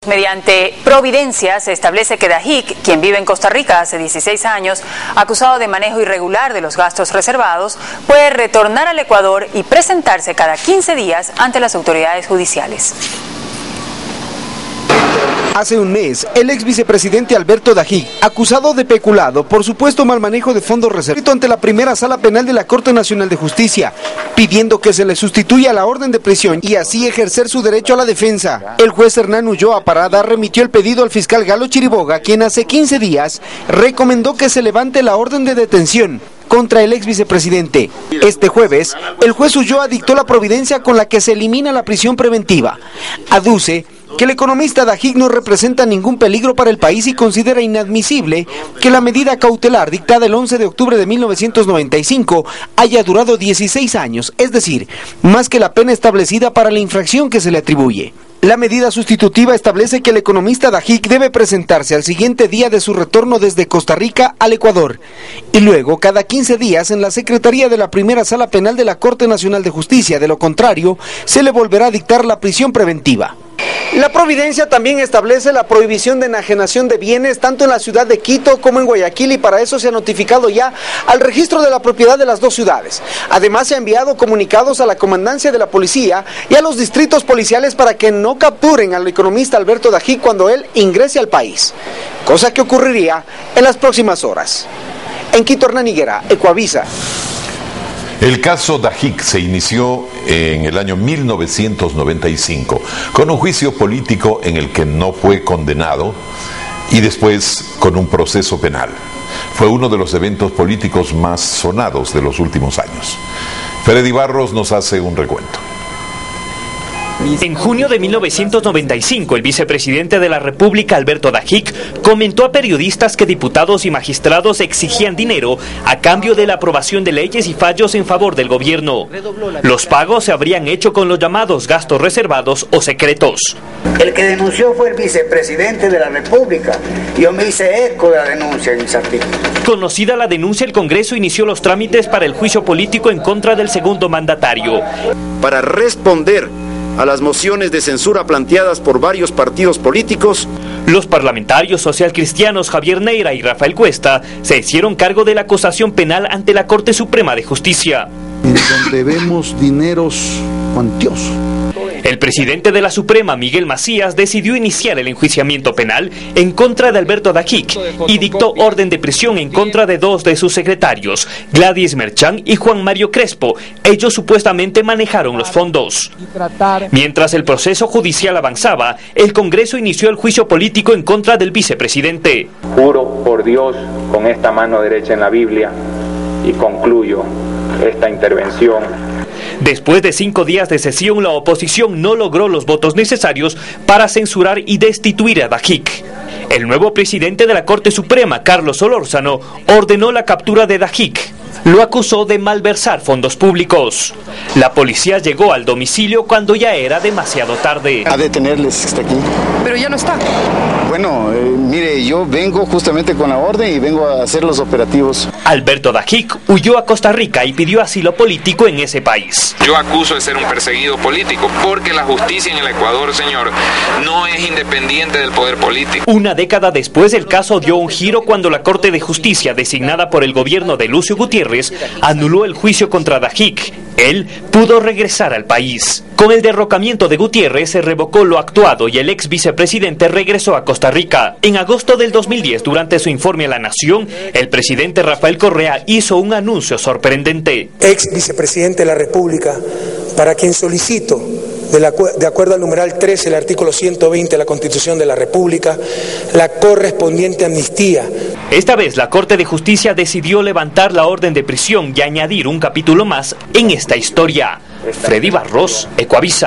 Mediante providencia se establece que Dajik, quien vive en Costa Rica hace 16 años, acusado de manejo irregular de los gastos reservados, puede retornar al Ecuador y presentarse cada 15 días ante las autoridades judiciales. Hace un mes, el ex vicepresidente Alberto Dajik, acusado de peculado por supuesto mal manejo de fondos reservados ante la primera sala penal de la Corte Nacional de Justicia, pidiendo que se le sustituya la orden de prisión y así ejercer su derecho a la defensa. El juez Hernán Ulloa Parada remitió el pedido al fiscal Galo Chiriboga, quien hace 15 días recomendó que se levante la orden de detención contra el ex vicepresidente. Este jueves, el juez Ulloa dictó la providencia con la que se elimina la prisión preventiva. Aduce que el economista Dajik no representa ningún peligro para el país y considera inadmisible que la medida cautelar dictada el 11 de octubre de 1995 haya durado 16 años, es decir, más que la pena establecida para la infracción que se le atribuye. La medida sustitutiva establece que el economista Dajik debe presentarse al siguiente día de su retorno desde Costa Rica al Ecuador y luego cada 15 días en la Secretaría de la Primera Sala Penal de la Corte Nacional de Justicia. De lo contrario, se le volverá a dictar la prisión preventiva. La providencia también establece la prohibición de enajenación de bienes tanto en la ciudad de Quito como en Guayaquil y para eso se ha notificado ya al registro de la propiedad de las dos ciudades. Además se ha enviado comunicados a la comandancia de la policía y a los distritos policiales para que no capturen al economista Alberto Dajik cuando él ingrese al país, cosa que ocurriría en las próximas horas. En Quito, Hernán Higuera, Ecuavisa. El caso Dajik se inició en el año 1995 con un juicio político en el que no fue condenado y después con un proceso penal. Fue uno de los eventos políticos más sonados de los últimos años. Freddy Barros nos hace un recuento. En junio de 1995, el vicepresidente de la República, Alberto Dajik, comentó a periodistas que diputados y magistrados exigían dinero a cambio de la aprobación de leyes y fallos en favor del gobierno. Los pagos se habrían hecho con los llamados gastos reservados o secretos. El que denunció fue el vicepresidente de la República. Yo me hice eco de la denuncia en mis artículos. Conocida la denuncia, el Congreso inició los trámites para el juicio político en contra del segundo mandatario. Para responder a las mociones de censura planteadas por varios partidos políticos, los parlamentarios socialcristianos Javier Neira y Rafael Cuesta se hicieron cargo de la acusación penal ante la Corte Suprema de Justicia. En donde vemos dineros cuantiosos. El presidente de la Suprema, Miguel Macías, decidió iniciar el enjuiciamiento penal en contra de Alberto Dajik y dictó orden de prisión en contra de dos de sus secretarios, Gladys Merchán y Juan Mario Crespo. Ellos supuestamente manejaron los fondos. Mientras el proceso judicial avanzaba, el Congreso inició el juicio político en contra del vicepresidente. Juro por Dios con esta mano derecha en la Biblia y concluyo esta intervención. Después de 5 días de sesión, la oposición no logró los votos necesarios para censurar y destituir a Dajik. El nuevo presidente de la Corte Suprema, Carlos Solórzano, ordenó la captura de Dajik. Lo acusó de malversar fondos públicos. La policía llegó al domicilio cuando ya era demasiado tarde. A detenerles hasta aquí. Pero ya no está. Bueno, mire, yo vengo justamente con la orden y vengo a hacer los operativos. Alberto Dajik huyó a Costa Rica y pidió asilo político en ese país. Yo acuso de ser un perseguido político porque la justicia en el Ecuador, señor, no es independiente del poder político. Una década después, el caso dio un giro cuando la Corte de Justicia, designada por el gobierno de Lucio Gutiérrez, anuló el juicio contra Dajik. Él pudo regresar al país. Con el derrocamiento de Gutiérrez se revocó lo actuado y el ex vicepresidente regresó a Costa Rica. En agosto del 2010, durante su informe a la Nación, el presidente Rafael Correa hizo un anuncio sorprendente. Ex vicepresidente de la República, para quien solicito, de acuerdo al numeral 13 del artículo 120 de la Constitución de la República, la correspondiente amnistía. Esta vez la Corte de Justicia decidió levantar la orden de prisión y añadir un capítulo más en esta historia. Freddy Barros, Ecuavisa.